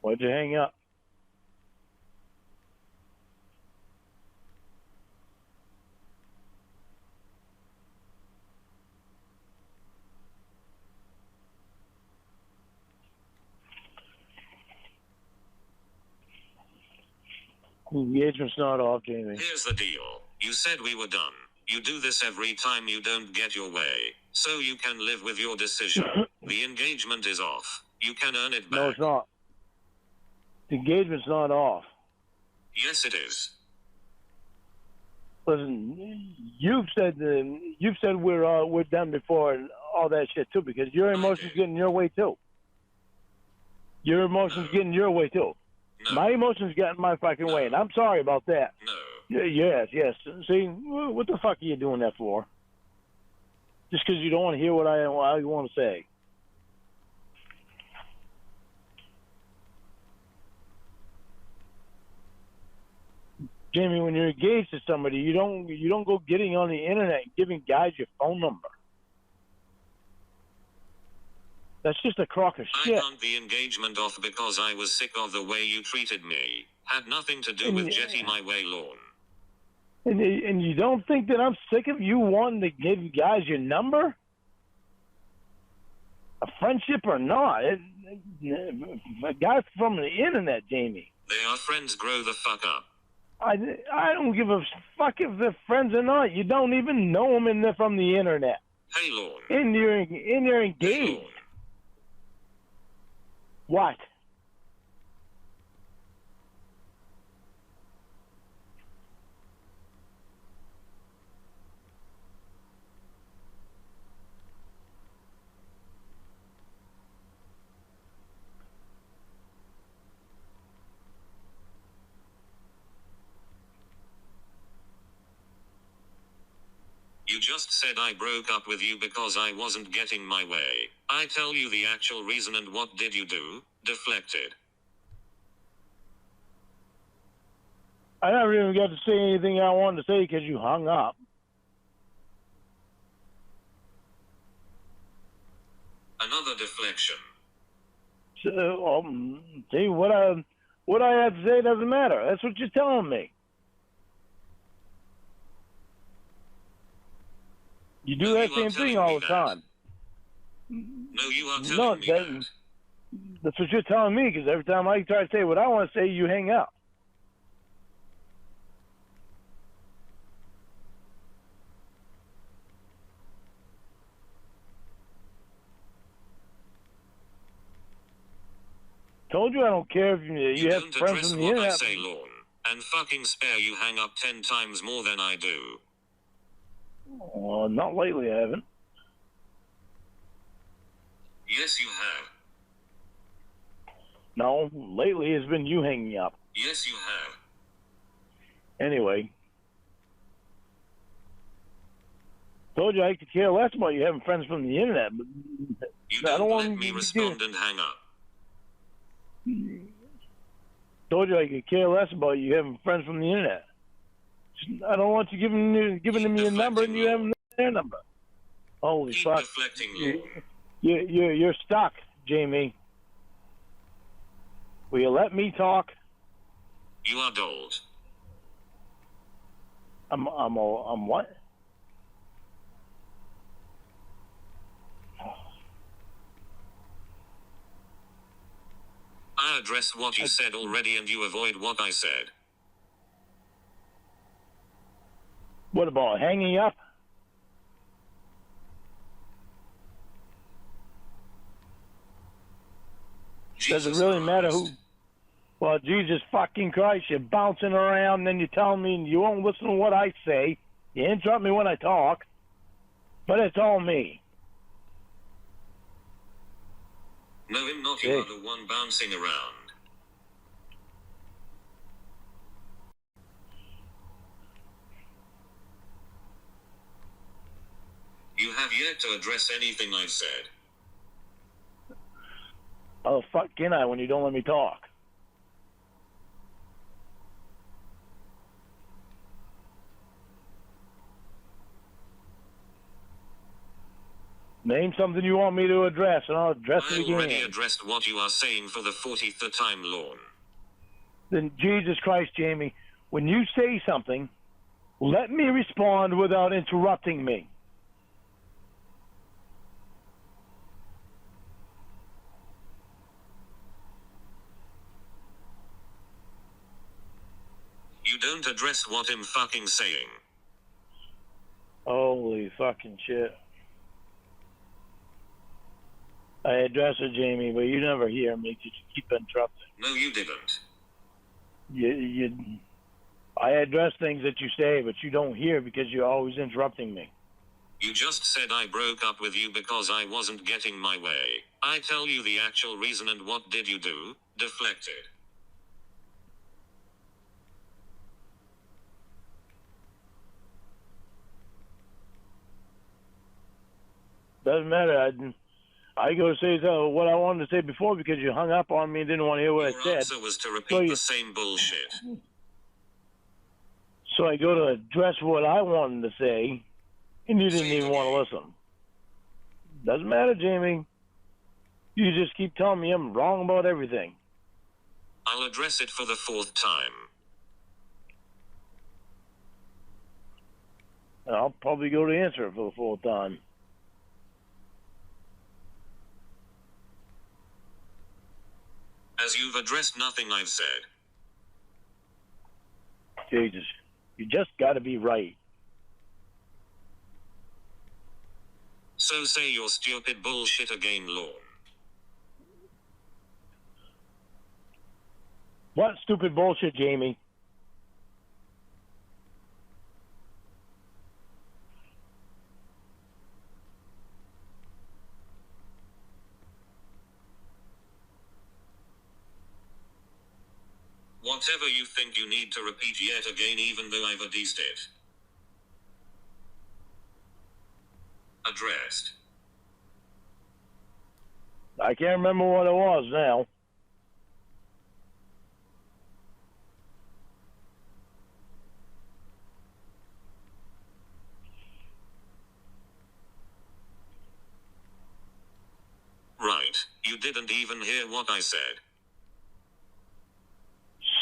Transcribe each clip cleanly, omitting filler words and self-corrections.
Why'd you hang up? Engagement's not off, Jamie. Here's the deal. You said we were done. You do this every time you don't get your way, so you can live with your decision. The engagement is off. You can earn it back. No, it's not. The engagement's not off. Yes, it is. Listen, you've said we're done before and all that shit too, because your emotions getting your way too. Your emotions getting your way too. No. My emotions getting my fucking way, and I'm sorry about that. No. Yes. See, what the fuck are you doing that for? Just because you don't want to hear what I want to say. Jamie, when you're engaged to somebody, you don't go getting on the internet and giving guys your phone number. That's just a crock of shit. I want the engagement off because I was sick of the way you treated me. Had nothing to do with Jetty my way lawn. And you don't think that I'm sick of you wanting to give guys your number? A friendship or not? A guy from the internet, Jamie. They are friends, grow the fuck up. I don't give a fuck if they're friends or not. You don't even know them and they're from the internet. Hey, Lorne. And you're engaged. Hey, Lorne. What? You just said I broke up with you because I wasn't getting my way. I tell you the actual reason, and what did you do? Deflected. I never even got to say anything I wanted to say because you hung up. Another deflection. So, see, what I have to say doesn't matter. That's what you're telling me. You do that same thing all the time. No, you are telling me that. That's what you're telling me, because every time I try to say what I want to say, you hang up. Told you I don't care if you have friends from the internet. I say, Lorne, and fucking spare you hang up 10 times more than I do. Well, not lately, I haven't. Yes, you have. No, lately it's been you hanging up. Yes, you have. Anyway. Told you I could care less about you having friends from the internet, but you don't let me respond and hang up. Told you I could care less about you having friends from the internet. I don't want you giving them your number and you having their number. Holy fuck! You're stuck, Jamie. Will you let me talk? You are dulled. I'm what? I address what you said already and you avoid what I said. What about hanging up? Jesus Does it really matter who? Christ. Well, Jesus fucking Christ, you're bouncing around, and then you tell me you won't listen to what I say. You interrupt me when I talk, but it's all me. No, I'm not. You are the one bouncing around. You have yet to address anything I've said. Oh, fuck can I when you don't let me talk? Name something you want me to address, and I'll address it I again. already addressed what you are saying for the 40th time, Lorne. Then Jesus Christ, Jamie, when you say something, let me respond without interrupting me. You don't address what I'm fucking saying. Holy fucking shit. I address it, Jamie, but you never hear me because you keep interrupting. No, you didn't. I address things that you say, but you don't hear because you're always interrupting me. You just said I broke up with you because I wasn't getting my way. I tell you the actual reason, and what did you do? Deflected. Doesn't matter. I go say what I wanted to say before because you hung up on me and didn't want to hear what I Your said. answer was to repeat the same bullshit. So I go to address what I wanted to say, and you didn't even want to listen. Doesn't matter, Jamie. You just keep telling me I'm wrong about everything. I'll address it for the 4th time. I'll probably go to answer it for the 4th time. As you've addressed nothing I've said. Jesus, you just got to be right. So say your stupid bullshit again, Lorne. What stupid bullshit, Jamie? Whatever you think you need to repeat yet again, even though I've addressed it. Addressed. I can't remember what it was now. Right, you didn't even hear what I said.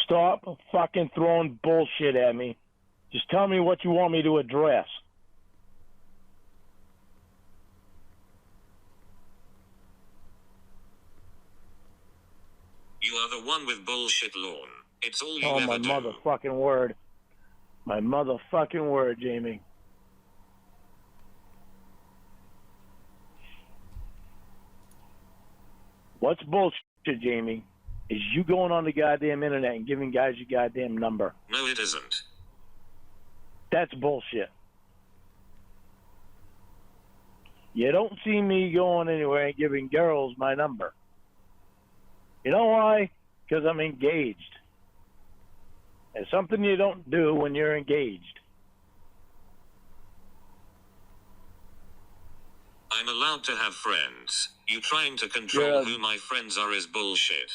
Stop fucking throwing bullshit at me. Just tell me what you want me to address. You are the one with bullshit, Lorne. It's all you Oh, ever my do. motherfucking word. My motherfucking word, Jamie. What's bullshit, Jamie, is you going on the goddamn internet and giving guys your goddamn number. No, it isn't. That's bullshit. You don't see me going anywhere and giving girls my number. You know why? Because I'm engaged. It's something you don't do when you're engaged. I'm allowed to have friends. You trying to control who my friends are is bullshit.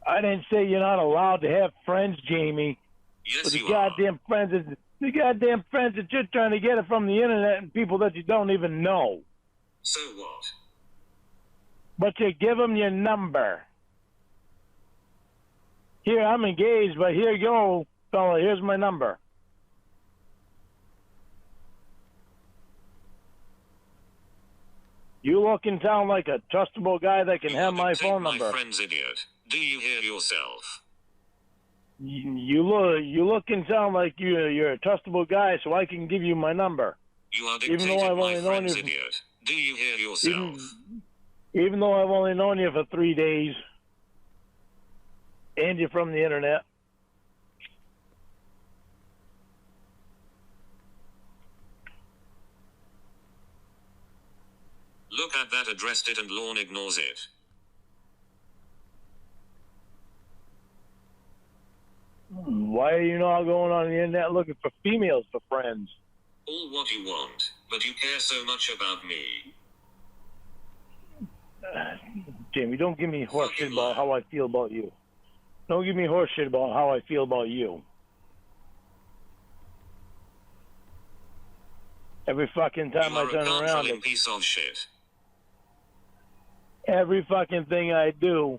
I didn't say you're not allowed to have friends, Jamie. Yes, But the you goddamn are. friends that you're trying to get it from the internet and people that you don't even know. So what? But you give them your number. Here, I'm engaged, but here you go, fella. Here's my number. You look and sound like a trustable guy that can have my phone number. My friend's idiot. Do you hear yourself? You look and sound like you're a trustable guy, so I can give you my number. You are dictating my friend's idiot. Do you hear yourself? Even though I've only known you for 3 days, and you're from the internet. Look at that, addressed it, and Lorne ignores it. Why are you not going on the internet looking for females for friends? All what you want, but you care so much about me. Jamie, don't give me horse shit about how I feel about you. Don't give me horse shit about how I feel about you. Every fucking time You I are a turn around, controlling piece of shit. every fucking thing I do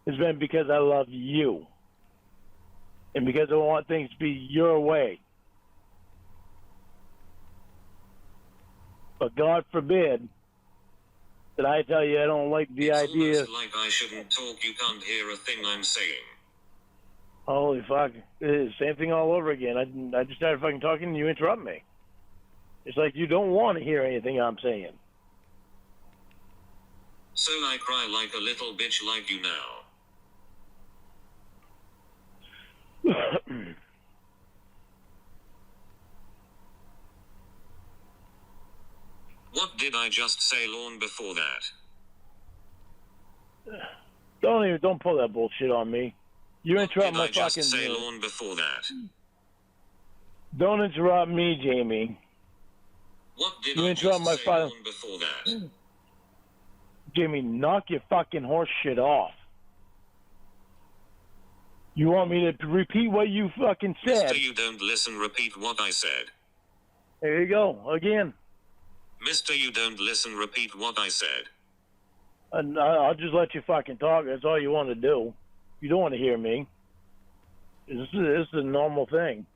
has been because I love you. And because I want things to be your way. But God forbid that I tell you I don't like the It's idea. almost like I shouldn't talk, you can't hear a thing I'm saying. Holy fuck. Same thing all over again. I just started fucking talking and you interrupt me. It's like you don't want to hear anything I'm saying. So I cry like a little bitch like you now. What did I just say, Lorne, before that? Don't pull that bullshit on me. You interrupt my fucking... What did I just say, Lorne, before that? Don't interrupt me, Jamie. What did You I interrupt just my say, Lorne, before that? Jamie, knock your fucking horse shit off. You want me to repeat what you fucking said? Mister, you don't listen, repeat what I said. There you go, again. Mister, you don't listen, repeat what I said. And I'll just let you fucking talk. That's all you want to do. You don't want to hear me. This is a normal thing.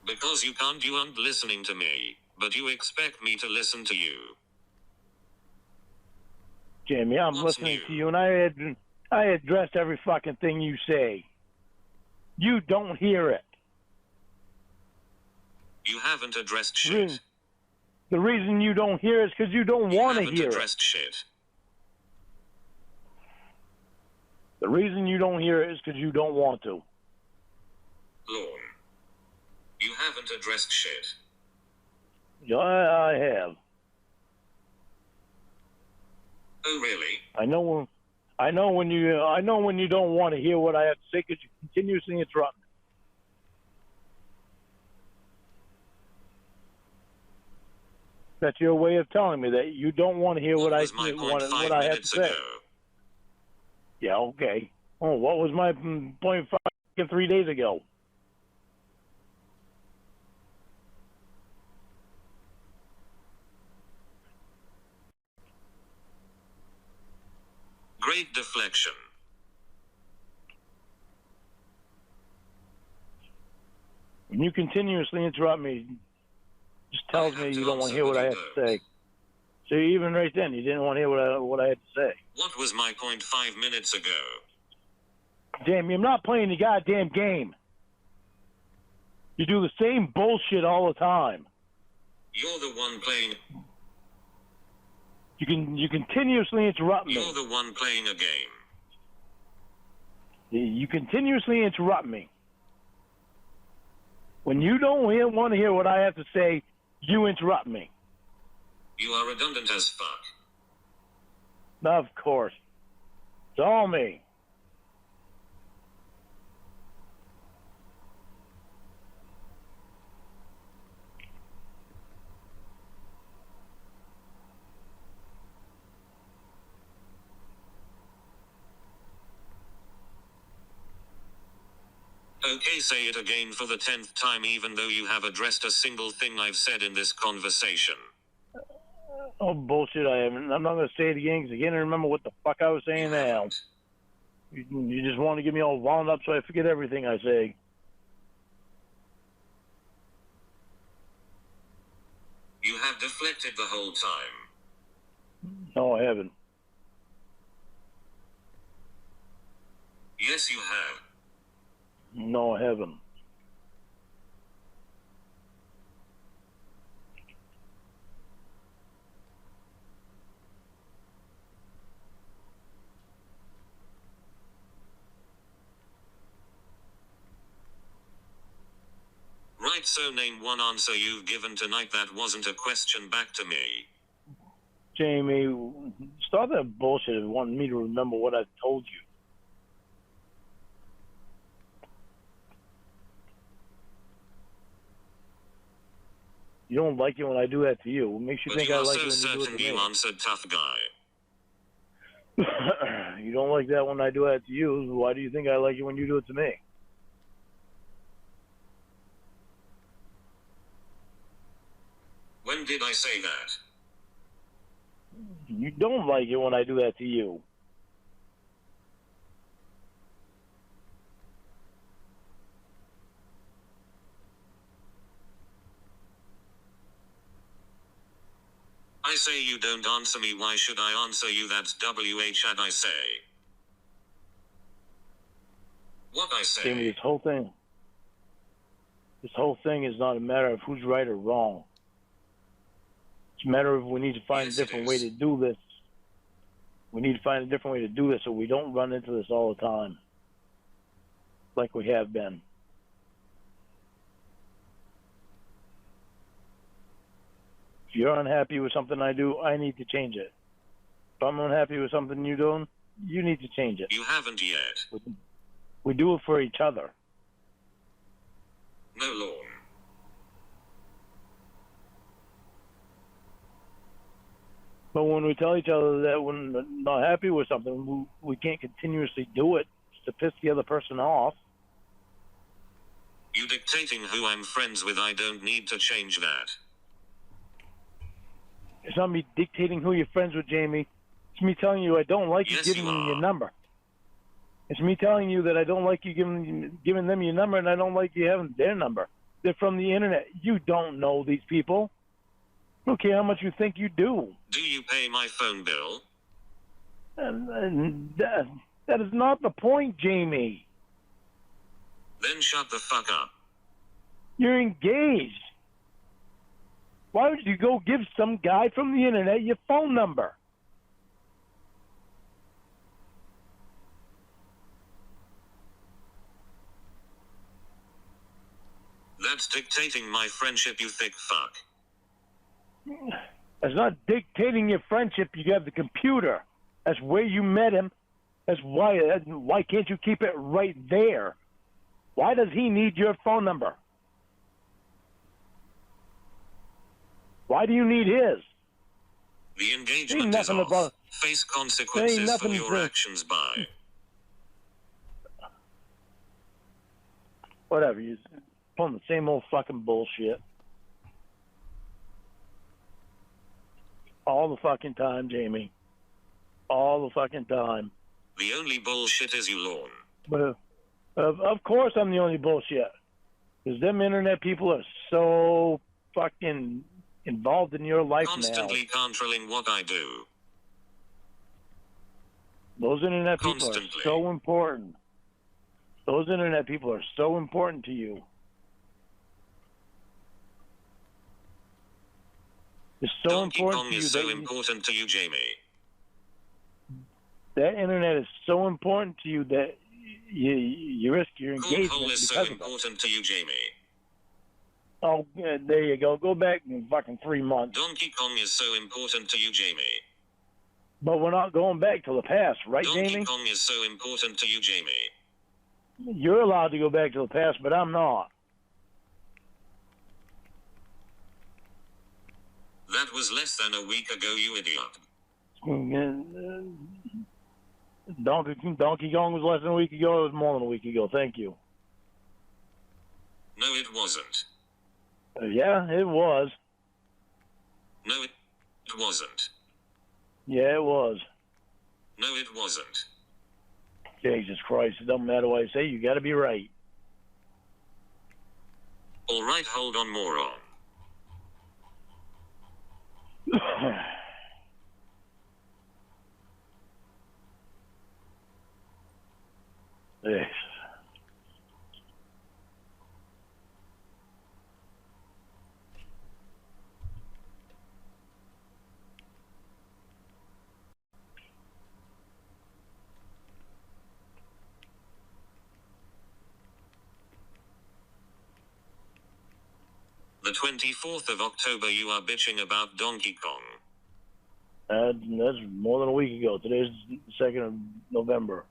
Because you can't, you aren't listening to me, but you expect me to listen to you. Jamie, I'm listening to you, and I addressed every fucking thing you say. You don't hear it. You haven't addressed shit. The reason you don't hear it is because you don't want to hear it. You haven't addressed shit. The reason you don't hear it is because you don't want to. Lorne, you haven't addressed shit. Yeah, I have. Oh, really? I know when you don't want to hear what I have to say because you continuously interrupt me. That's your way of telling me that you don't want to hear what I have to say. Yeah, okay. Oh, what was my point 3 days ago? Great deflection. When you continuously interrupt me, just tells me you don't want to hear what I have to say. So even right then, you didn't want to hear what I had to say. What was my point 5 minutes ago? Jamie, I'm not playing the goddamn game. You do the same bullshit all the time. You're the one playing. You continuously interrupt me. You're the one playing a game. You continuously interrupt me. When you don't want to hear what I have to say, you interrupt me. You are redundant as fuck. Of course. It's all me. Okay, say it again for the 10th time, even though you have addressed a single thing I've said in this conversation. Oh, bullshit, I haven't. I'm not going to say it again because I can't remember what the fuck I was saying now. You just want to get me all wound up so I forget everything I say. You have deflected the whole time. No, I haven't. Yes, you have. No, I haven't. Right, so name one answer you've given tonight that wasn't a question back to me. Jamie, stop that bullshit of wanting me to remember what I told you. You don't like it when I do that to you. It makes you think I like it when you do it to me. You answered tough guy. You don't like that when I do that to you. Why do you think I like it when you do it to me? When did I say that? You don't like it when I do that to you. I say you don't answer me. Why should I answer you? That's WH and I say. What I say. Jamie, this whole thing is not a matter of who's right or wrong. It's a matter of we need to find Yes, a different it way is. to do this. We need to find a different way to do this so we don't run into this all the time. Like we have been. If you're unhappy with something I do, I need to change it. If I'm unhappy with something you're doing, you need to change it. You haven't yet. We do it for each other. No, Lorne. But when we tell each other that we're not happy with something, we can't continuously do it to piss the other person off. You dictating who I'm friends with. I don't need to change that. It's not me dictating who you're friends with, Jamie. It's me telling you I don't like Yes, you giving you them your are. number. It's me telling you that I don't like you giving them your number, and I don't like you having their number. They're from the internet. You don't know these people. I don't care how much you think you do. Do you pay my phone bill? And that is not the point, Jamie. Then shut the fuck up. You're engaged. Why would you go give some guy from the internet your phone number? That's dictating my friendship, you thick fuck. That's not dictating your friendship. You have the computer. That's where you met him. That's why can't you keep it right there? Why does he need your phone number? Why do you need his? The Ain't engagement is nothing off. about- Face Ain't consequences for nothing your to- actions. Bye. Whatever. You're pulling the same old fucking bullshit. All the fucking time, Jamie. All the fucking time. The only bullshit is you, Lorne. But of course I'm the only bullshit. Because them internet people are so fucking involved in your life Constantly controlling what I do. now. Those internet people Constantly. are so important. Those internet people are so important to you. It's so Donkey important Kong to you is that so important to you, Jamie. that internet is so important to you that you risk your engagement Cornhole is because so of it. important to you, Jamie. Oh, yeah, there you go. Go back in fucking 3 months. Donkey Kong is so important to you, Jamie. But we're not going back to the past, right, Donkey Jamie? Kong is so important to you, Jamie. You're allowed to go back to the past, but I'm not. That was less than a week ago, you idiot. Donkey Kong was less than a week ago. It was more than a week ago. Thank you. No, it wasn't. Yeah, it was. No, it wasn't. Yeah, it was. No, it wasn't. Jesus Christ. It doesn't matter what I say. You got to be right. All right, hold on, moron. Yes. The 24th of October, you are bitching about Donkey Kong. That's more than a week ago. Today's the 2nd of November.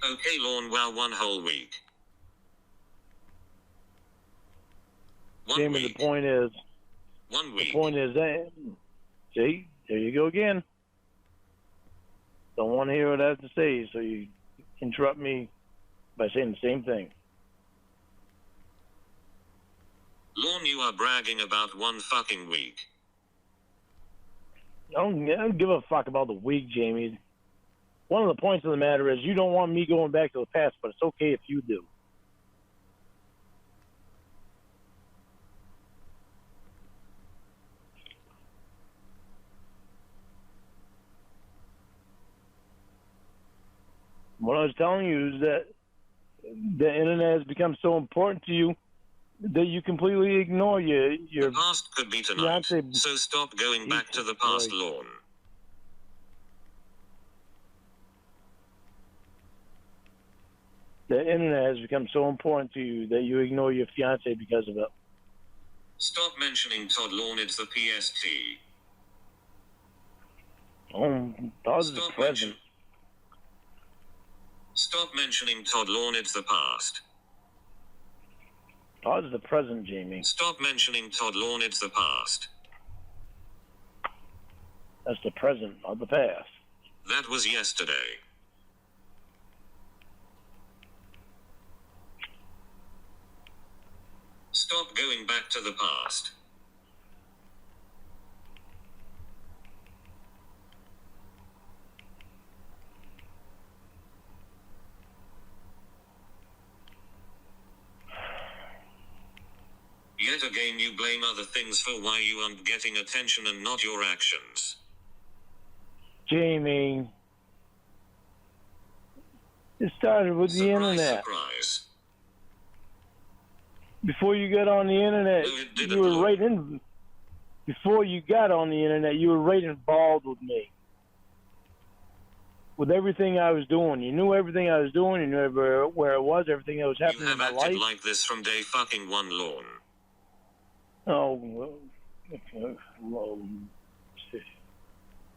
Okay, Lorne, wow, one whole week. 1 Jamie, week. the point is 1 week. the point is that, see, there you go again. Don't want to hear what I have to say, so you interrupt me by saying the same thing. Lorne, you are bragging about 1 fucking week. I don't give a fuck about the week, Jamie. One of the points of the matter is you don't want me going back to the past, but it's okay if you do. What I was telling you is that the internet has become so important to you that you completely ignore your The past could be tonight, fiance. so stop going back to the past, Lorne. The internet has become so important to you that you ignore your fiance because of it. Stop mentioning Todd, Lorne, it's the PST. Oh, positive Stop present. Stop mentioning Todd, Lorne, it's the past. Positive present, Jamie. Stop mentioning Todd, Lorne, it's the past. That's the present, not the past. That was yesterday. Stop going back to the past. Yet again you blame other things for why you aren't getting attention and not your actions. Jamie, it started with the internet. Surprise. Before you got on the internet, No, it didn't, you were Lord. right in. Before you got on the internet, you were right involved with me. With everything I was doing, you knew everything I was doing. You knew where it was, everything that was You happening in have my acted life. like this from day fucking 1, Lorne. Oh, well, look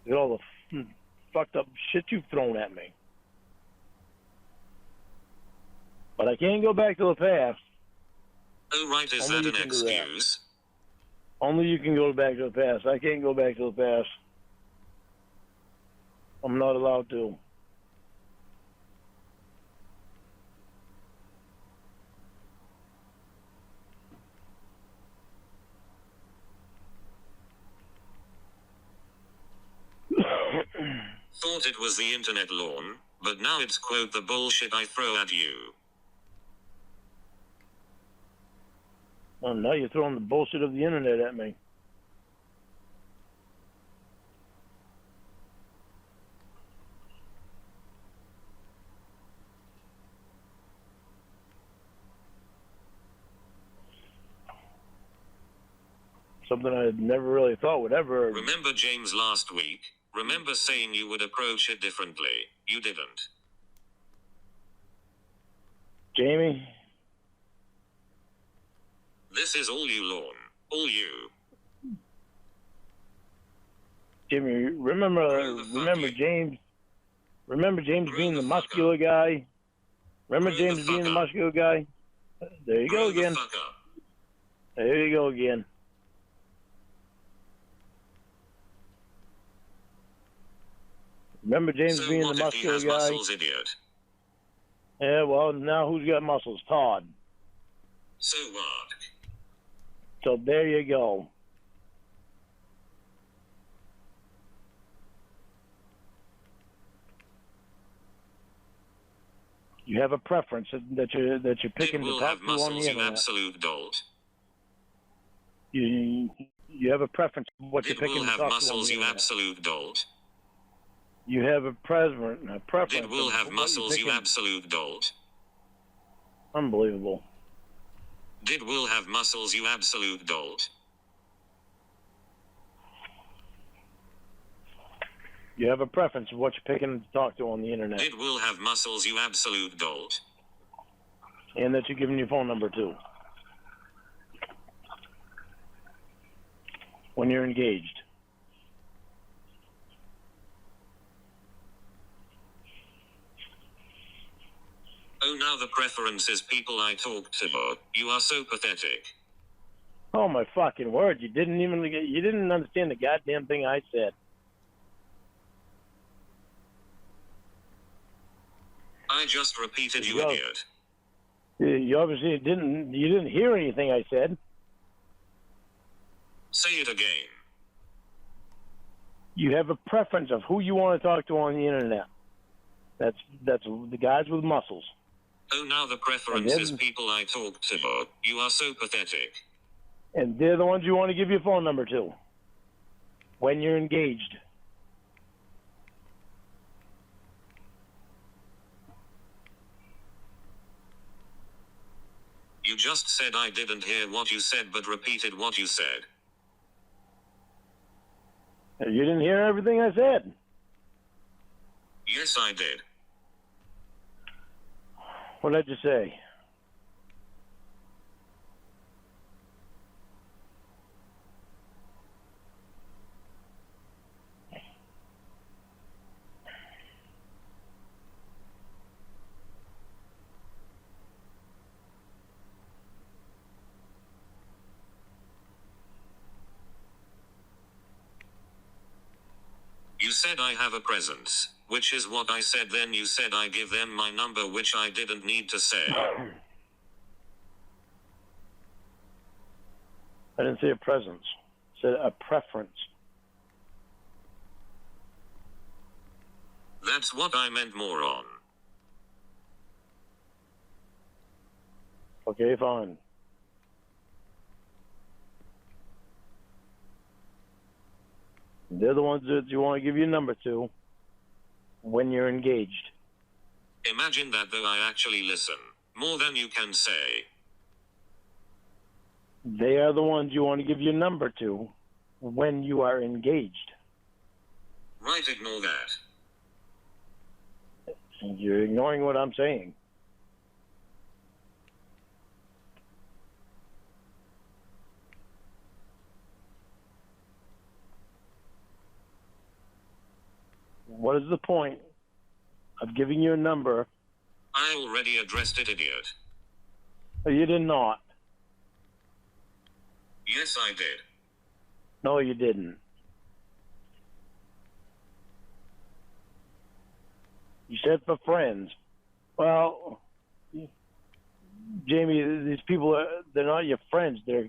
at all the fucked up shit you've thrown at me. But I can't go back to the past. Oh right, is Only that you an can do that. excuse? Only you can go back to the past. I can't go back to the past. I'm not allowed to. Thought it was the internet, Lorne, but now it's quote the bullshit I throw at you. Well, now you're throwing the bullshit of the internet at me. Something I had never really thought would ever. Remember James last week? Remember saying you would approach it differently. You didn't. Jamie, This is all you, Lorne. All you. Jimmy, remember James? Remember James Grow being the the fuck muscular guy? Remember Grow the James being fuck the up. muscular guy? There you go Grow the again. fuck up. There you go again. Remember James So being the what if he muscular has guy? muscles, idiot? Yeah, well, now who's got muscles? Todd. So what? So there you go. You have a preference that you're picking Did to Will talk have to on the muscles, you internet. absolute dolt? You have a preference of what Did you're picking Will to have talk to on muscles, the you internet. absolute dolt? You have a preference. Did Will of have what muscles, you're you picking. absolute dolt? Unbelievable. Did Will have muscles, you absolute dolt? You have a preference of what you're picking to talk to on the internet. Did Will have muscles, you absolute dolt? And that you're giving your phone number to. When you're engaged. Oh, now the preference is people I talk to. You are so pathetic. Oh my fucking word! You didn't understand the goddamn thing I said. I just repeated, you idiot. You obviously didn't. You didn't hear anything I said. Say it again. You have a preference of who you want to talk to on the internet. That's the guys with muscles. Oh, now the preference is people I talk to. You are so pathetic. And they're the ones you want to give your phone number to when you're engaged. You just said I didn't hear what you said but repeated what you said. You didn't hear everything I said. Yes, I did. What did you say? You said I have a presence, which is what I said. Then you said I give them my number, which I didn't need to say. I didn't say a presence. I said a preference. That's what I meant, moron. Okay, fine. They're the ones that you want to give your number to when you're engaged. Imagine that, though. I actually listen. More than you can say. They are the ones you want to give your number to when you are engaged. Right, ignore that. You're ignoring what I'm saying. What is the point of giving you a number? I already addressed it, idiot. You did not. Yes, I did. No, you didn't. You said for friends. Well, Jamie, these people they're not your friends. They're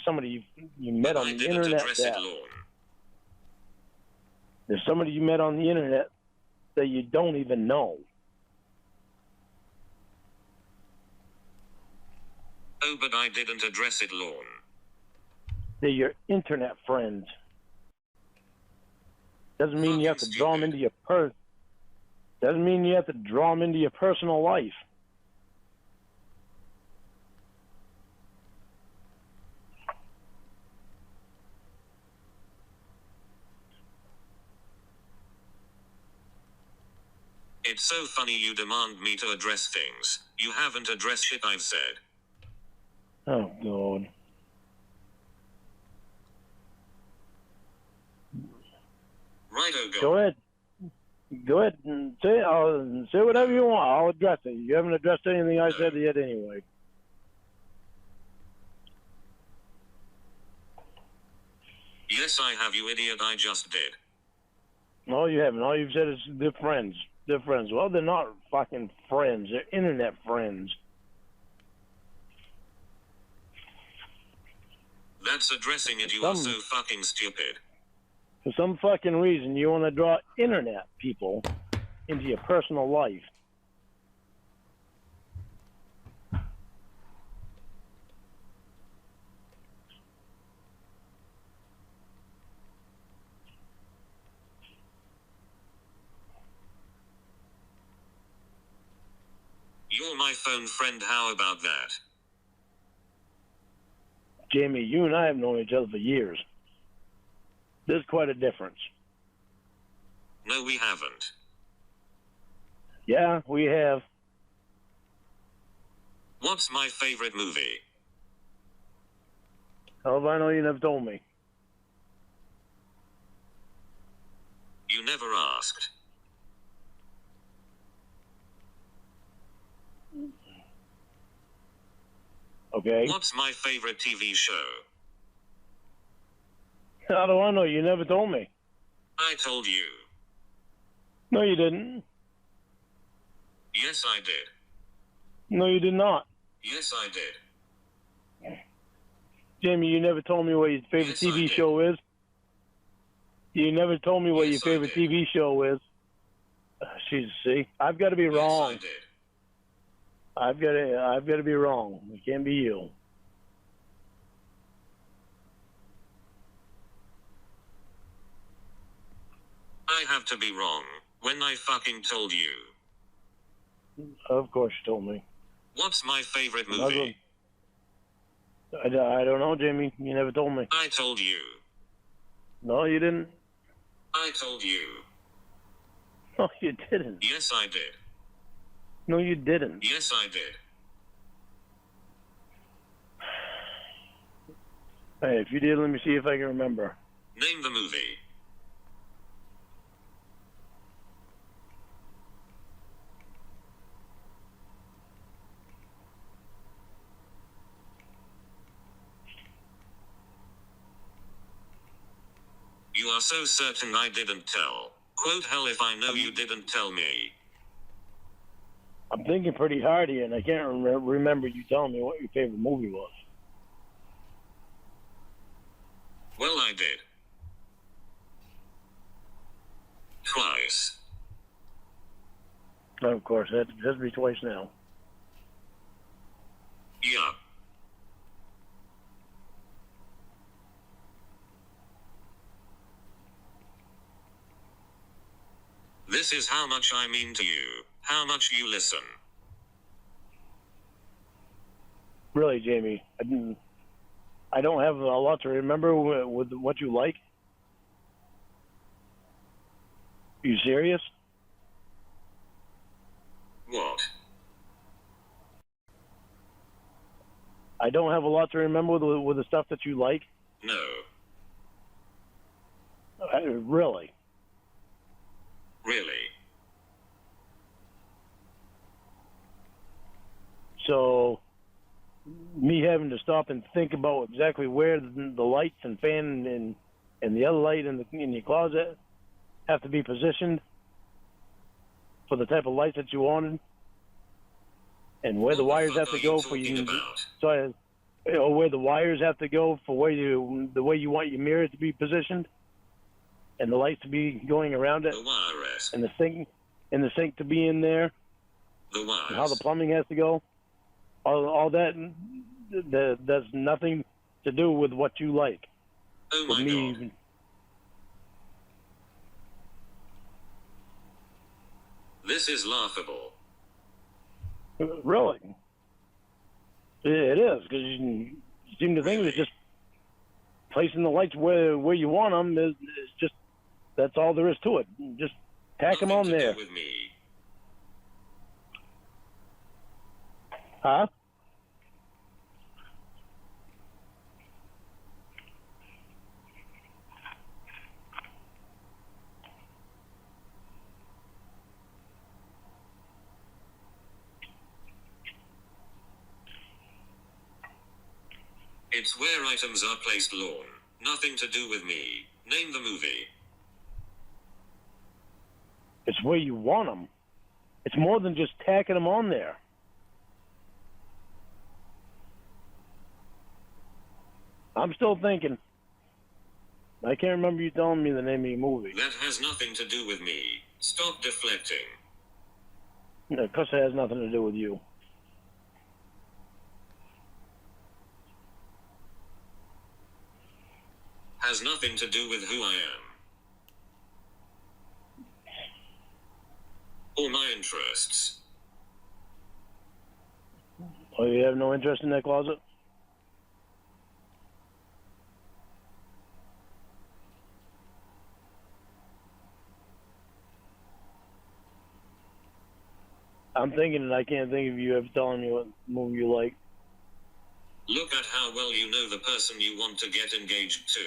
somebody you met on the internet. I didn't address it, Lorne. There's somebody you met on the internet that you don't even know. Oh, but I didn't address it, Lorne. They're your internet friends. Doesn't mean you have to draw them into your Doesn't mean you have to draw them into your personal life. It's so funny you demand me to address things. You haven't addressed shit I've said. Oh, God. Righto, Go ahead. Go ahead and say whatever you want. I'll address it. You haven't addressed anything I said yet anyway. Yes, I have, you idiot. I just did. No, you haven't. All you've said is they're friends. They're friends. Well, they're not fucking friends. They're internet friends. That's addressing it. You are so fucking stupid. For some fucking reason, you want to draw internet people into your personal life. You're my phone friend. How about that? Jamie, you and I have known each other for years. There's quite a difference. No, we haven't. Yeah, we have. What's my favorite movie? How have I know you never told me? You never asked. Okay. What's my favorite TV show? How do I know? You never told me. I told you. No, you didn't. Yes, I did. No, you did not. Yes, I did. Jamie, you never told me what your favorite Yes, I TV did. show is. You never told me what Yes, your I favorite did. TV show is. See, I've got to be Yes, wrong. I did. I've got to be wrong. It can't be you. I have to be wrong when I fucking told you. Of course you told me. What's my favorite Might as well- movie? I don't know, Jamie. You never told me. I told you. No, you didn't. I told you. No, you didn't. Yes, I did. No, you didn't. Yes, I did. Hey, if you did, let me see if I can remember. Name the movie. You are so certain I didn't tell. Quote, hell if I know you didn't tell me. I'm thinking pretty hard here, and I can't remember you telling me what your favorite movie was. Well, I did. Twice. Of course, it has to be twice now. Yeah. This is how much I mean to you, how much you listen. Really, Jamie, I don't have a lot to remember with what you like. You serious? What? I don't have a lot to remember with the stuff that you like. No. Really? Really? So, me having to stop and think about exactly where the lights and fan and the other light in your closet have to be positioned for the type of lights that you wanted, and where the wires have to go for you. So, where the wires have to go for the way you want your mirror to be positioned, and the lights to be going around it, The wires. and the sink to be in there, The wires. and how the plumbing has to go. All that there's nothing to do with what you like. Oh With my me, god. This is laughable. really, it is, because you seem to think that just placing the lights where you want them is just, that's all there is to it. Just tack them on Nothing to there. do with me. Huh? It's where items are placed, lawn. Nothing to do with me. Name the movie. It's where you want them. It's more than just tacking them on there. I'm still thinking. I can't remember you telling me the name of your movie. That has nothing to do with me. Stop deflecting. Of course, it has nothing to do with you. Has nothing to do with who I am. Or my interests. Oh, you have no interest in that closet? I'm thinking, and I can't think of you ever telling me what movie you like. Look at how well you know the person you want to get engaged to.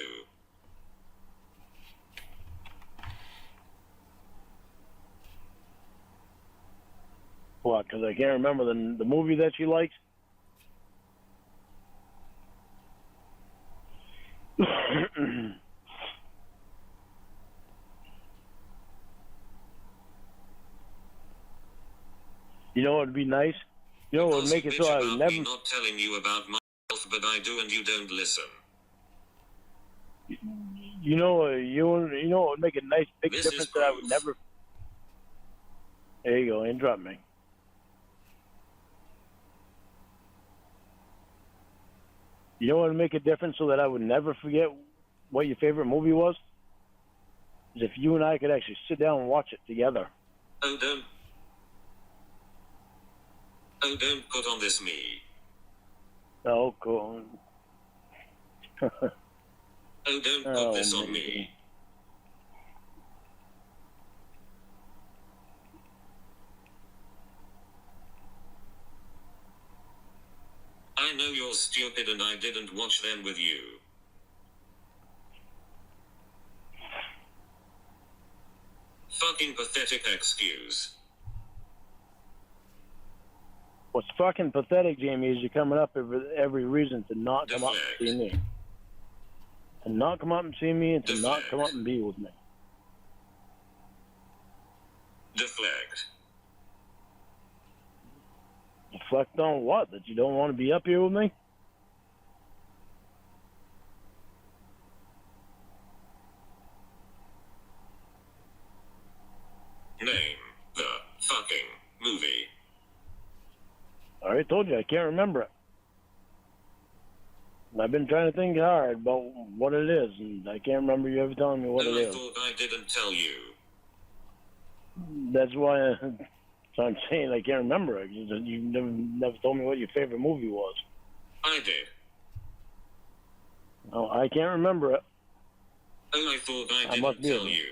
What? Because I can't remember the movie that she likes. You know what would be nice? You know what would make it so I would never... Me not telling you about myself, but I do and you don't listen. You know what would make a nice big This difference that I would never... There you go, interrupt me. You know what would make a difference so that I would never forget what your favorite movie was? Is if you and I could actually sit down and watch it together. Oh, don't put on this me. Oh, cool. Oh, don't put this on me. I know you're stupid and I didn't watch them with you. Fucking pathetic excuse. What's fucking pathetic, Jamie, is you're coming up every reason to not come up and see me. To not come up and see me and to not come up and be with me. Deflect. Deflect on what? That you don't want to be up here with me? Name the fucking movie. I already told you, I can't remember it. And I've been trying to think hard about what it is, and I can't remember you ever telling me what it is. I thought I didn't tell you. That's why so I'm saying I can't remember it. You never told me what your favorite movie was. I did. Oh, I can't remember it. Oh, I thought I didn't tell you.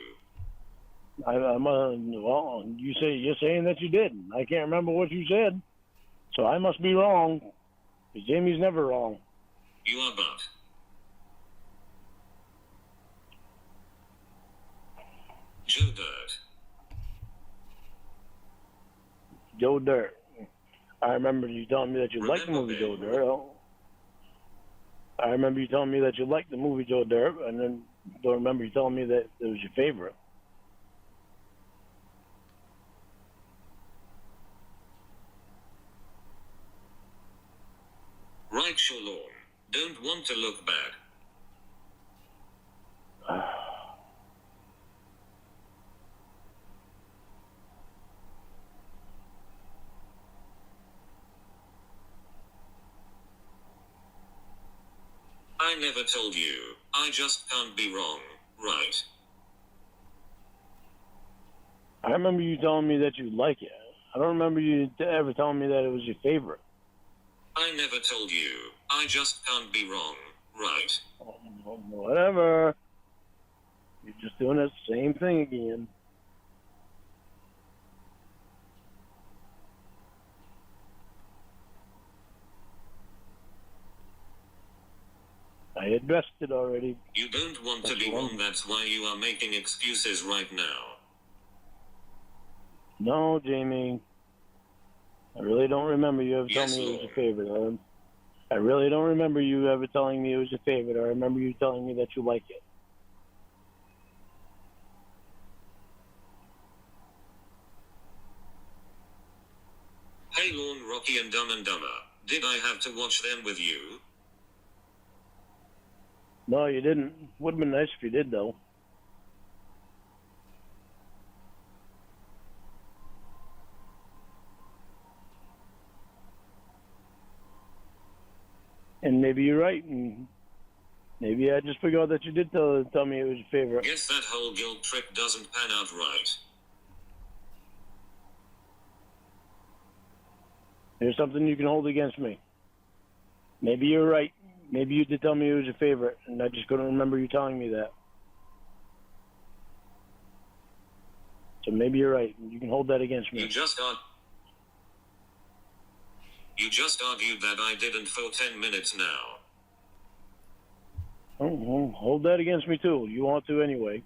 Well, you're saying that you didn't. I can't remember what you said, so I must be wrong. Because Jamie's never wrong. You are but. Joe Dirt. Joe Dirt. I remember you telling me that you liked the movie Joe Dirt. I remember you telling me that you liked the movie Joe Dirt, and then don't remember you telling me that it was your favorite. Right, Shalom. Don't want to look bad. I never told you. I just can't be wrong, right? I remember you telling me that you like it. I don't remember you ever telling me that it was your favorite. I never told you. I just can't be wrong, right? Whatever. You're just doing the same thing again. I addressed it already. You don't want to be wrong, that's why you are making excuses right now. No, Jamie. I really don't remember you ever telling me it was your favorite. I really don't remember you ever telling me it was your favorite. I remember you telling me that you like it. Hey Lorne, Rocky and Dumb and Dumber. Did I have to watch them with you? No, you didn't. Would have been nice if you did, though. And maybe you're right, and maybe I just forgot that you did tell me it was your favorite. Guess that whole guilt trip doesn't pan out right. Here's something you can hold against me. Maybe you're right. Maybe you did tell me it was your favorite, and I just couldn't remember you telling me that. So maybe you're right. You can hold that against me. You just argued that I didn't for 10 minutes now. Oh, well, hold that against me, too. You want to anyway.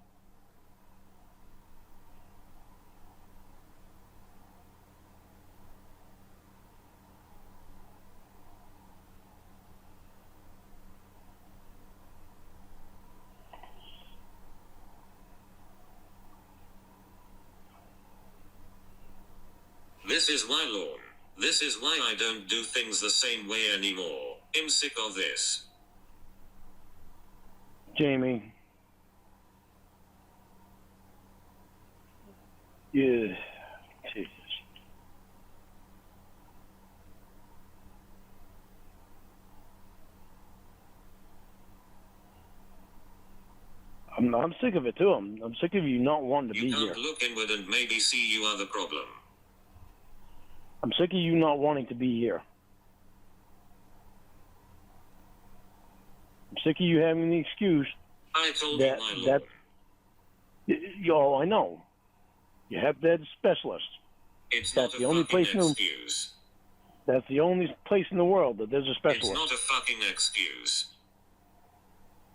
This This is why, Lorne. This is why I don't do things the same way anymore. I'm sick of this. Jamie. Yeah. Jesus. I'm sick of it too. I'm sick of you not wanting to be here. You can't look inward and maybe see you are the problem. I'm sick of you not wanting to be here. I'm sick of you having the excuse. I told you, my lord. I know. You have that specialist. It's That's not the a only fucking place in the, excuse. That's the only place in the world that there's a specialist. It's not a fucking excuse.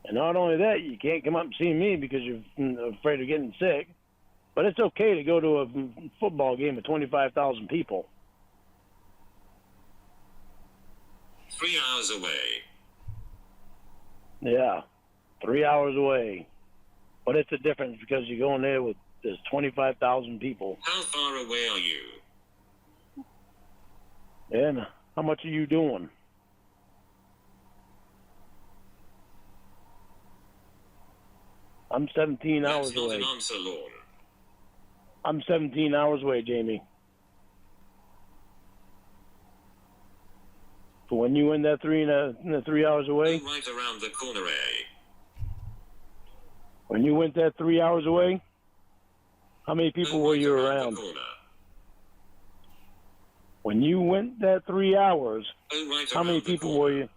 And not only that, you can't come up and see me because you're afraid of getting sick. But it's okay to go to a football game with 25,000 people. 3 hours away. Yeah, 3 hours away. But it's a difference because you go in there with there's 25,000 people. How far away are you? And how much are you doing? I'm 17 hours That's not away. an answer, Lorne. I'm 17 hours away, Jamie. So when you went that 3 hours away? Go right around the corner, eh? When you went that 3 hours away, how many people were you around? When you went that 3 hours, how many people were you?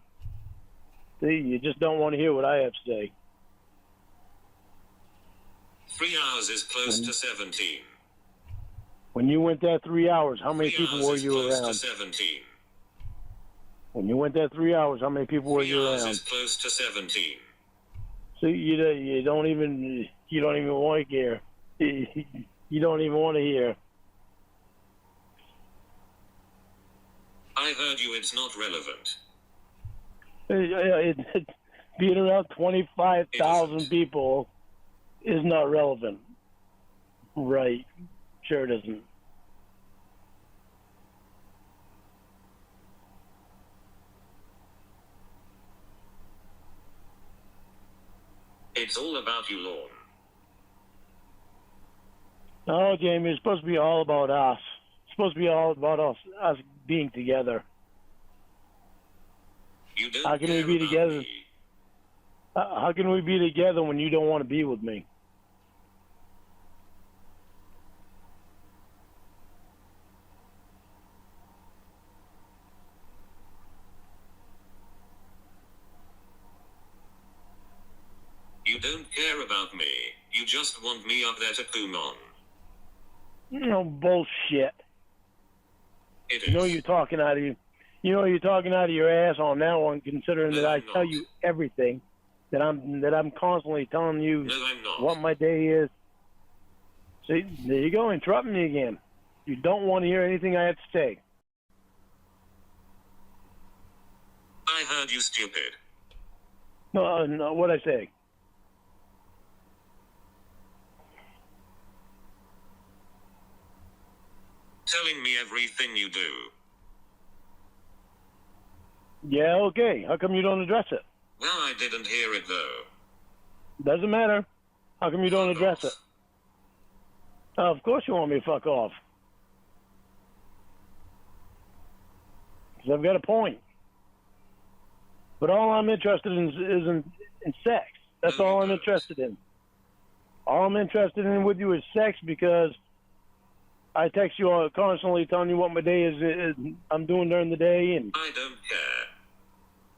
See, you just don't want to hear what I have to say. 3 hours is close to 17. When you went that 3 hours, how many people were you close around? To 17. When you went that 3 hours, how many people were you 3 hours around? is close to 17. See, you don't even want to hear. You don't even want to hear. I heard you. It's not relevant. Being around 25,000 people is not relevant. Right. Sure it isn't. It's all about you, Lorne. No, Jamie, it's supposed to be all about us. It's supposed to be all about us being together. You don't How can we be together? How can we be together when you don't want to be with me? You don't care about me. You just want me up there to coom on. No bullshit. It is. You know you're talking out of you. You know you're talking out of your ass on that one, considering that I tell you everything, that I'm constantly telling you what my day is. See, there you go, interrupting me again. You don't want to hear anything I have to say. I heard you, stupid. No, what'd I say? Telling me everything you do. Yeah, okay. How come you don't address it? Well, I didn't hear it, though. Doesn't matter. How come you don't address it? Of course you want me to fuck off. Because I've got a point. But all I'm interested in is in sex. That's all I'm interested in. All I'm interested in with you is sex because I text you all constantly telling you what my day is I'm doing during the day, and I don't care.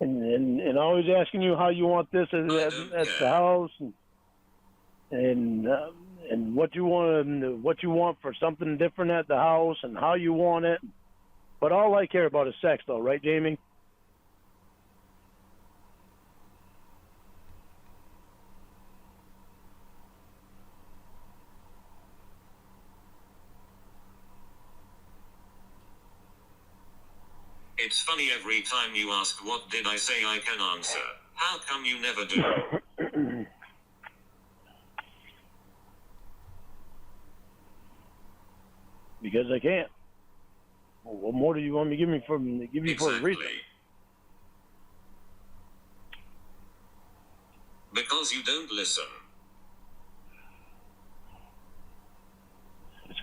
And always asking you how you want this at the house, and what you want for something different at the house, and how you want it. But all I care about is sex, though, right, Jamie? It's funny every time you ask what did I say I can answer. How come you never do? Because I can't. What more do you want me to give you for a reason? Because you don't listen. It's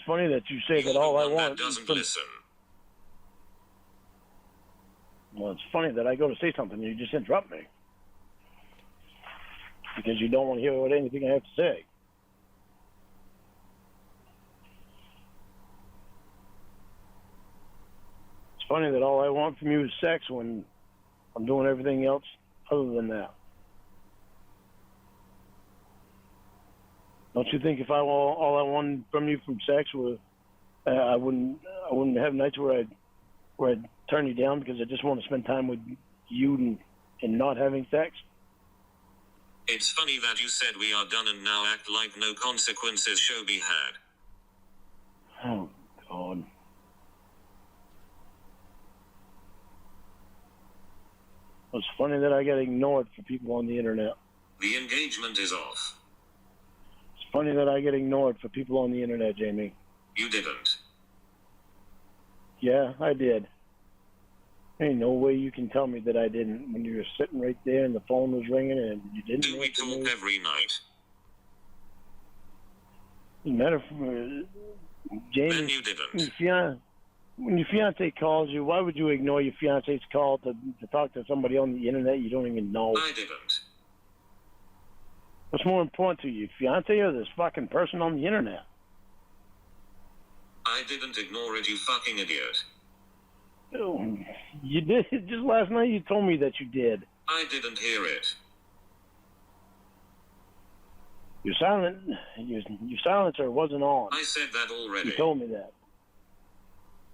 funny that you say that all I want doesn't listen. Well, it's funny that I go to say something and you just interrupt me. Because you don't want to hear what anything I have to say. It's funny that all I want from you is sex when I'm doing everything else other than that. Don't you think if all I wanted from you from sex was, I wouldn't have nights where I'd turn you down because I just want to spend time with you and not having sex? It's funny that you said we are done and now act like no consequences shall be had. Oh, God. It's funny that I get ignored for people on the internet. The engagement is off. It's funny that I get ignored for people on the internet, Jamie. You didn't. Yeah, I did. Ain't no way you can tell me that I didn't when you were sitting right there and the phone was ringing and you didn't. Do we talk every night? Matter of Jamie, Then you didn't. When your fiance calls you, why would you ignore your fiance's call to talk to somebody on the internet you don't even know? I didn't. What's more important to you, your fiance or this fucking person on the internet? I didn't ignore it, you fucking idiot. Oh, you did. Just last night you told me that you did. I didn't hear it. Your silencer wasn't on. I said that already. You told me that.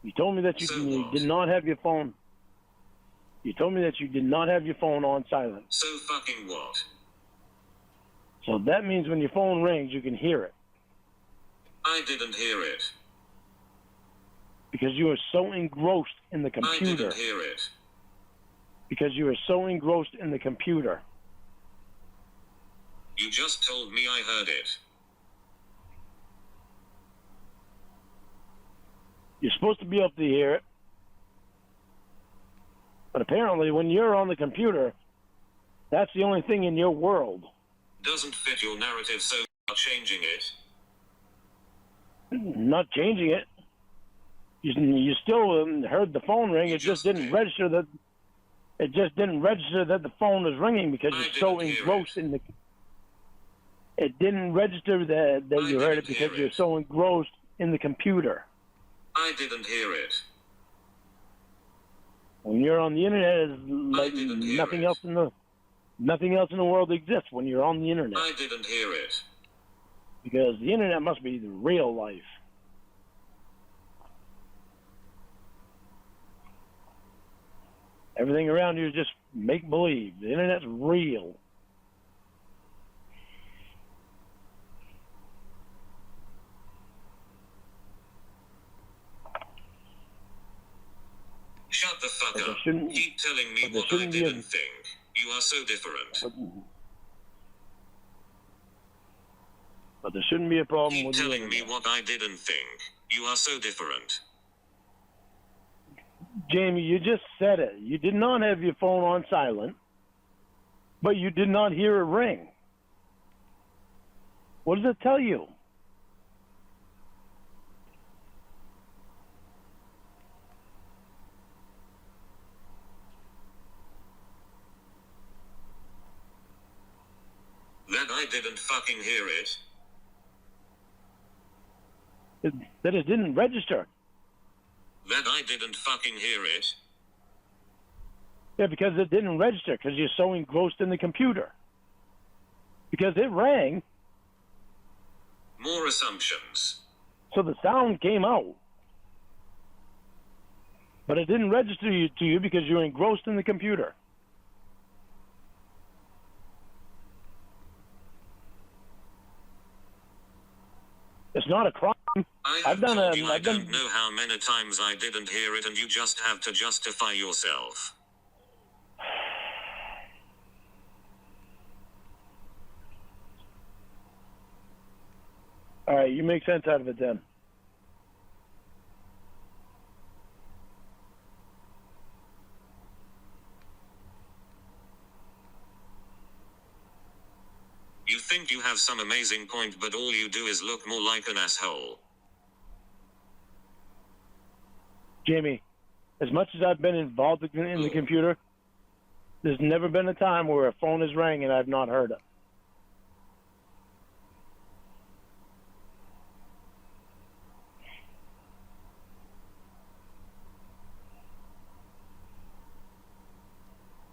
You told me that you did not have your phone. You told me that you did not have your phone on silent. So fucking what? So that means when your phone rings, you can hear it. I didn't hear it. Because you are so engrossed in the computer. I didn't hear it. Because you are so engrossed in the computer. You just told me I heard it. You're supposed to be able to hear it. But apparently when you're on the computer, that's the only thing in your world. Doesn't fit your narrative, so I'm changing it. Not changing it. You still heard the phone ring. It just didn't register that. It just didn't register that the phone was ringing because you're so engrossed in the. It didn't register that you heard it because you're so engrossed in the computer. I didn't hear it. When you're on the internet, it's like nothing else in the world exists. When you're on the internet, I didn't hear it. Because the internet must be the real life. Everything around you is just make-believe. The internet's real. Shut the fuck up. Keep telling me what I didn't think. You are so different. But there shouldn't be a problem with you. Keep telling me what I didn't think. You are so different. Jamie, you just said it. You did not have your phone on silent, but you did not hear it ring. What does it tell you? That I didn't fucking hear it. That it didn't register. That I didn't fucking hear it. Yeah, because it didn't register, because you're so engrossed in the computer. Because it rang. More assumptions. So the sound came out. But it didn't register to you because you're engrossed in the computer. It's not a crime. I don't know how many times I didn't hear it, and you just have to justify yourself. All right, you make sense out of it then. have some amazing point, but all you do is look more like an asshole. Jamie, as much as I've been involved in the computer, there's never been a time where a phone has rang and I've not heard it.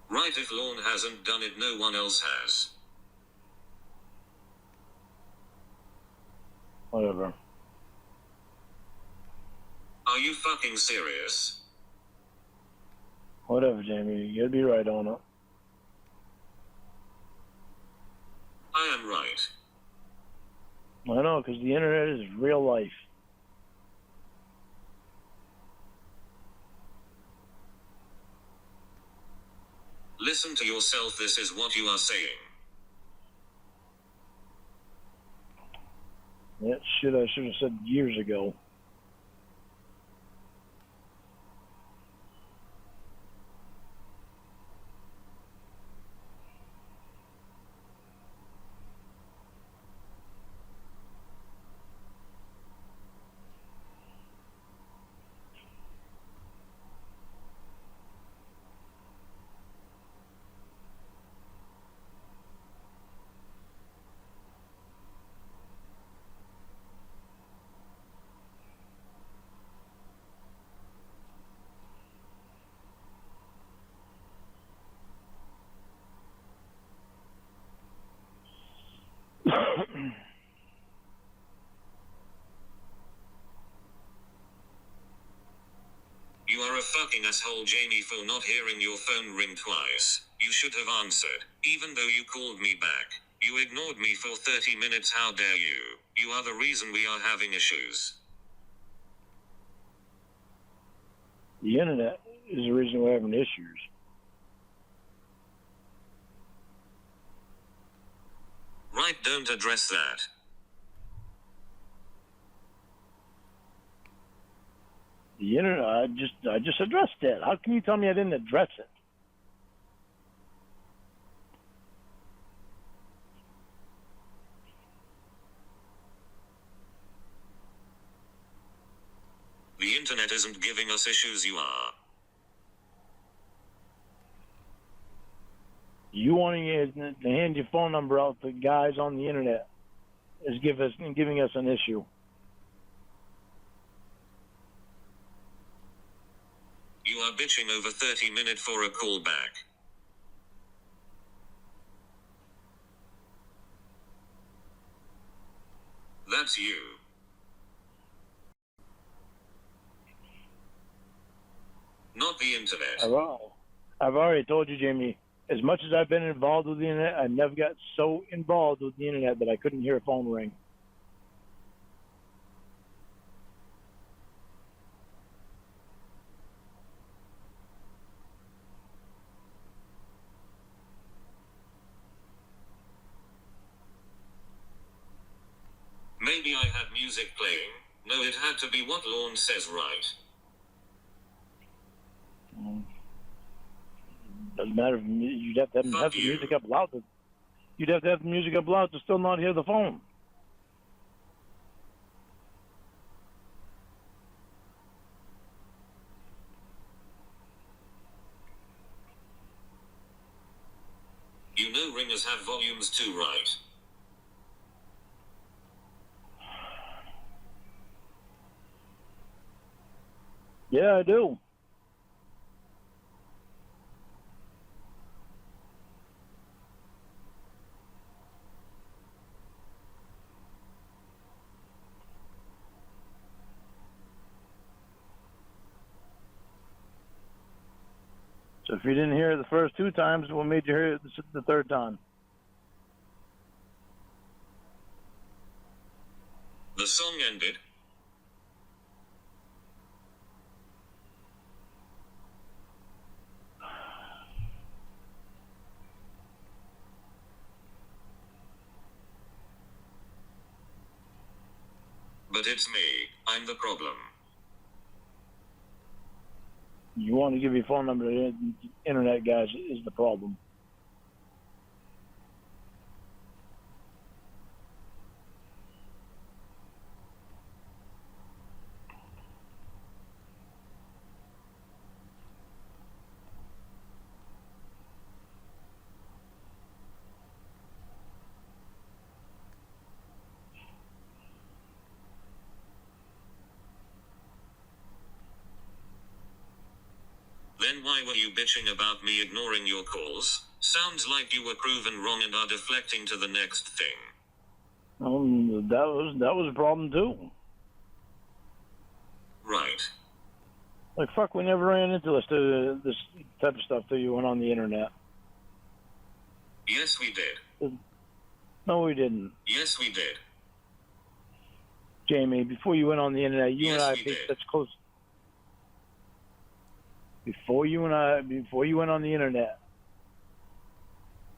Right, if Lorne hasn't done it, no one else has. Whatever. Are you fucking serious? Whatever, Jamie. You'd be right on it. I am right. I know, because the internet is real life. Listen to yourself, this is what you are saying. That shit I should have said years ago. You are a fucking asshole, Jamie, for not hearing your phone ring twice. You should have answered, even though you called me back. You ignored me for 30 minutes, how dare you? You are the reason we are having issues. The internet is the reason we're having issues. Right, don't address that. The internet, I just addressed it. How can you tell me I didn't address it? The internet isn't giving us issues, you are. You wanting to hand your phone number out to guys on the internet is giving us an issue. You are bitching over 30 minutes for a call back. That's you. Not the internet. I've already told you, Jamie, as much as I've been involved with the internet, I never got so involved with the internet that I couldn't hear a phone ring. Maybe I had music playing. No, it had to be what Lorne says, right? Doesn't matter. You'd have to have the music up loud. You'd have to have the music up loud to still not hear the phone. You know ringers have volumes too, right? Yeah, I do. So if you didn't hear it the first two times, what made you hear it the third time? The song ended. But it's me. I'm the problem. You want to give your phone number to the internet guys is the problem. Then why were you bitching about me ignoring your calls? Sounds like you were proven wrong and are deflecting to the next thing. That was a problem too. Right. Like, fuck, we never ran into this type of stuff till you went on the internet. Yes, we did. No, we didn't. Yes, we did. Jamie, before you went on the internet, you and I paid such close. Before you went on the internet,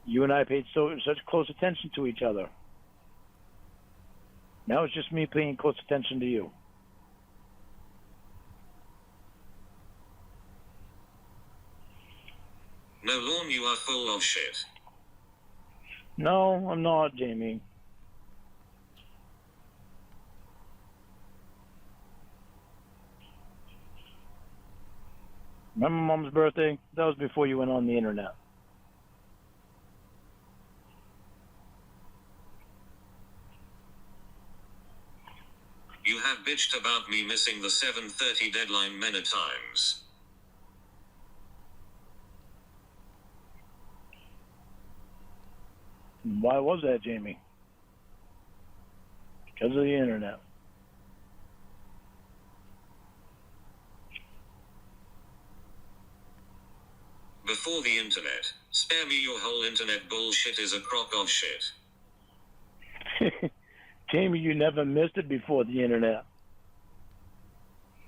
you and I paid such close attention to each other. Now it's just me paying close attention to you. No, Lorne, you are full of shit. No, I'm not, Jamie. Remember Mom's birthday? That was before you went on the internet. You have bitched about me missing the 7:30 deadline many times. Why was that, Jamie? Because of the internet. Before the internet, spare me your whole internet bullshit is a crock of shit. Jamie, you never missed it before the internet.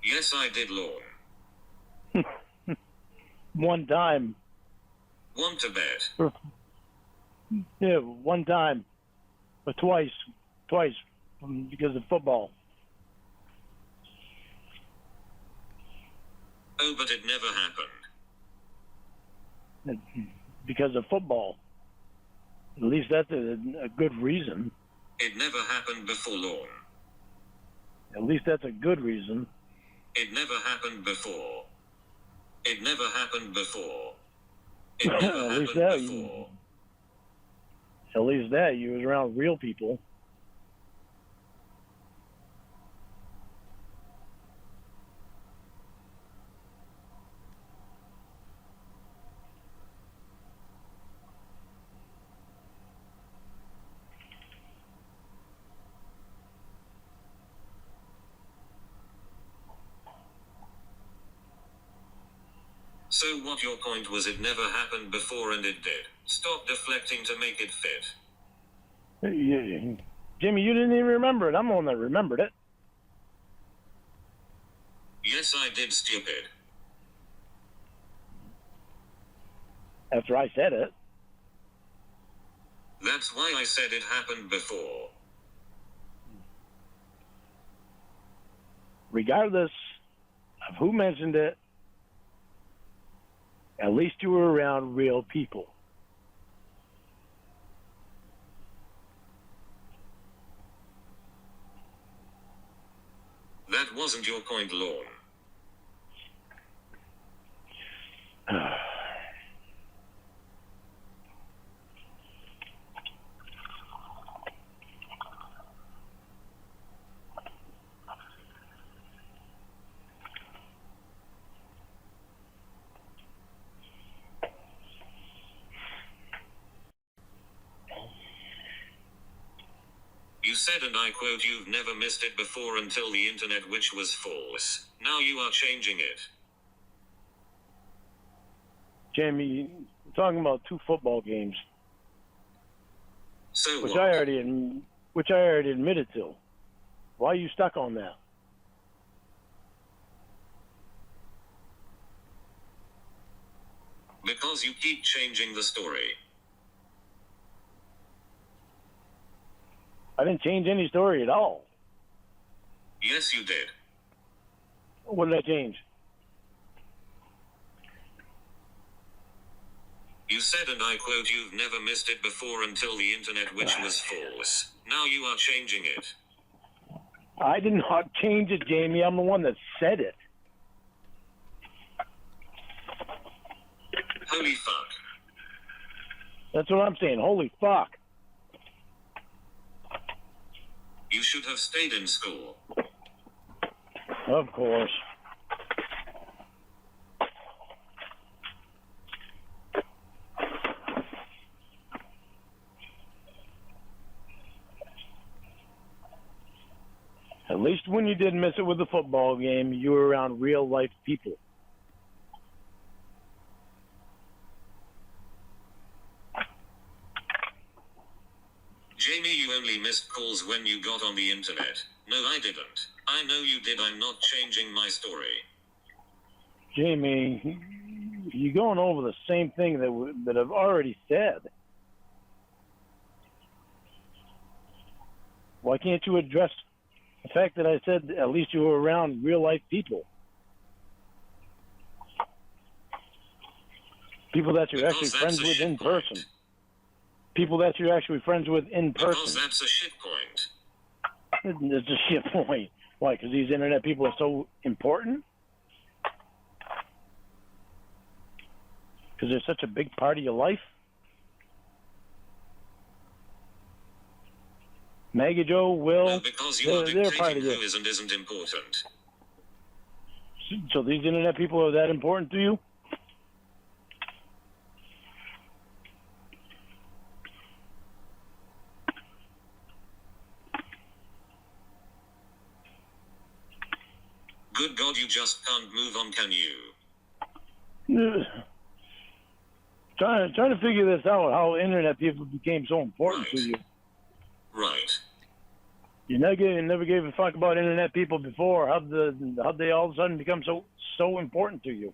Yes, I did, Lorne. One time. Want to bet? Yeah, one time. Or twice. Twice. Because of football. Oh, but it never happened. Because of football. At least that's a good reason. It never happened before, Lorne. At least that's a good reason. It never happened before. It never happened before. It never happened before. At least that you was around real people. So what your point was? It never happened before and it did. Stop deflecting to make it fit. Jimmy, you didn't even remember it. I'm the one that remembered it. Yes, I did, stupid. After I said it. That's why I said it happened before. Regardless of who mentioned it, at least you were around real people. That wasn't your point, Lorne. You said, and I quote, "You've never missed it before until the internet," which was false. Now you are changing it. Jamie, we're talking about 2 football games. So which what? I already admitted to. Why are you stuck on that? Because you keep changing the story. I didn't change any story at all. Yes, you did. What did I change? You said, and I quote, "You've never missed it before until the internet," which was false. Now you are changing it. I did not change it, Jamie. I'm the one that said it. Holy fuck. That's what I'm saying. Holy fuck. You should have stayed in school. Of course. At least when you did miss it with the football game, you were around real life people. Jamie, you only missed calls when you got on the internet. No, I didn't. I know you did. I'm not changing my story. Jamie, you're going over the same thing that I've already said. Why can't you address the fact that I said at least you were around real life people? People that you're actually friends with in person. People that you're actually friends with in person. Because that's a shit point. It's a shit point. Why? Because these internet people are so important? Because they're such a big part of your life? Maggie Joe, Will, Well, because you are they're part of dictating you. who is and isn't important. So these internet people are that important to you? Good God, you just can't move on, can you? Trying to figure this out, how internet people became so important to you. Right. You never gave a fuck about internet people before. How'd they all of a sudden become so important to you?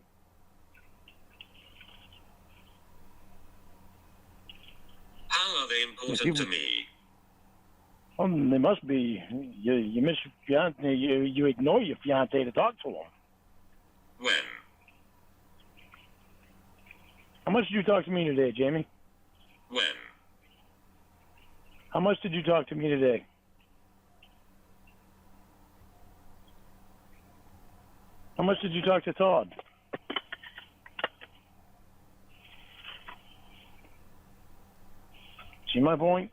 How are they important to me? They must be. You miss your fiance. You ignore your fiance to talk to him. When? How much did you talk to me today, Jamie? When? How much did you talk to me today? How much did you talk to Tawd? See my point?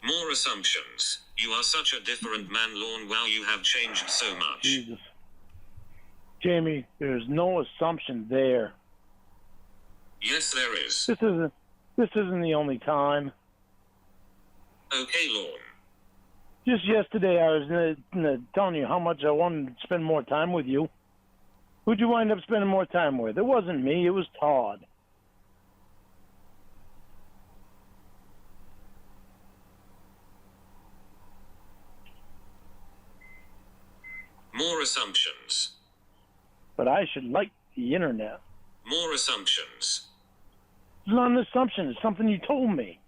More assumptions. You are such a different man, Lorne. Wow, you have changed so much. Jesus. Jamie, there's no assumption there. Yes, there is. This isn't the only time. Okay, Lorne. Just yesterday, I was telling you how much I wanted to spend more time with you. Who'd you wind up spending more time with? It wasn't me. It was Tawd. More assumptions. But I should like the internet. More assumptions. It's not an assumption. It's something you told me.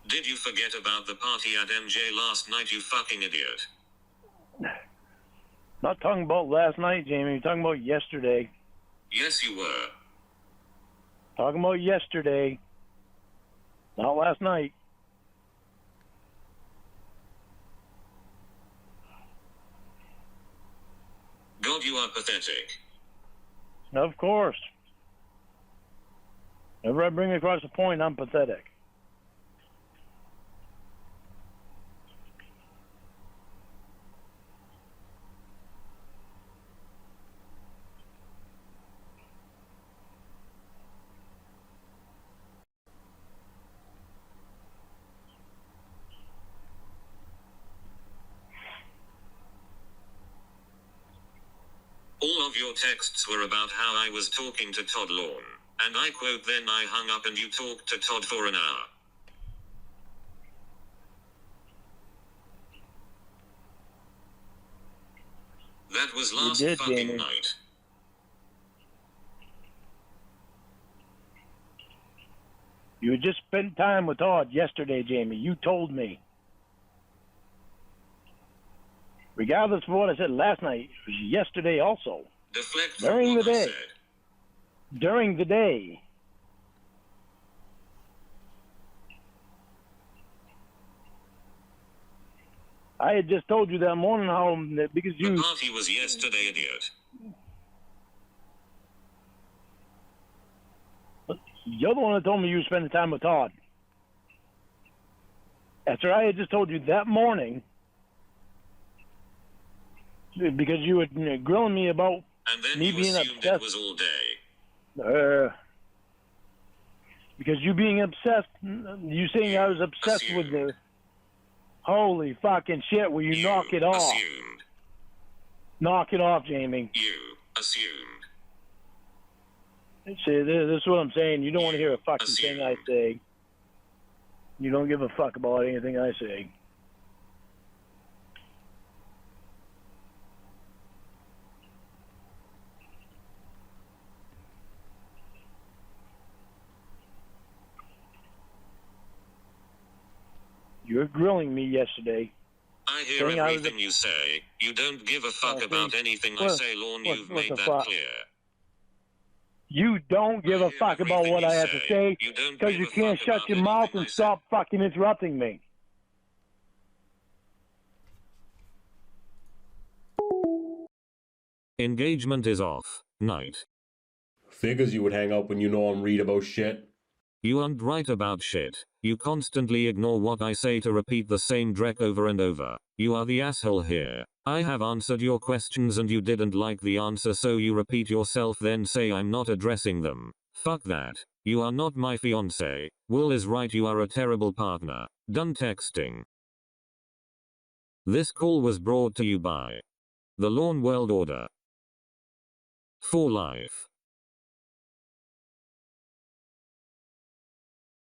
Did you forget about the party at MJ last night, you fucking idiot? Not talking about last night, Jamie. You're talking about yesterday. Yes, you were. Talking about yesterday. Not last night. God, you are pathetic. Of course. Whenever I bring across a point, I'm pathetic. All of your texts were about how I was talking to Tawd, Lorne. And I quote, then I hung up and you talked to Tawd for an hour. That was last fucking Jamie. night. You had just spent time with Tawd yesterday, Jamie. You told me. Regardless of what I said last night, it was yesterday also. Deflect from During what the I day. said. During the day. I had just told you that morning how, because The you... party was yesterday, idiot. You're the one that told me you were spending time with Todd. After I had just told you that morning, because you were grilling me about and then me you being assumed obsessed. it was all day. Because you being obsessed, you saying I was obsessed with the. Holy fucking shit! Will you knock it off? Assumed. Knock it off, Jamie. You assumed. See, this is what I'm saying. You don't want to hear a fucking thing I say. You don't give a fuck about anything I say. You're grilling me yesterday. I hear everything you say. You don't give a fuck about anything I say, Lorne. You've made that clear. You don't give a fuck about what I have to say because you can't shut your mouth and stop fucking interrupting me. Engagement is off. Night. Figures you would hang up when you know I'm read about shit. You aren't right about shit. You constantly ignore what I say to repeat the same dreck over and over. You are the asshole here. I have answered your questions and you didn't like the answer, so you repeat yourself then say I'm not addressing them. Fuck that. You are not my fiance. Will is right, you are a terrible partner. Done texting. This call was brought to you by the Lorne World Order. For life.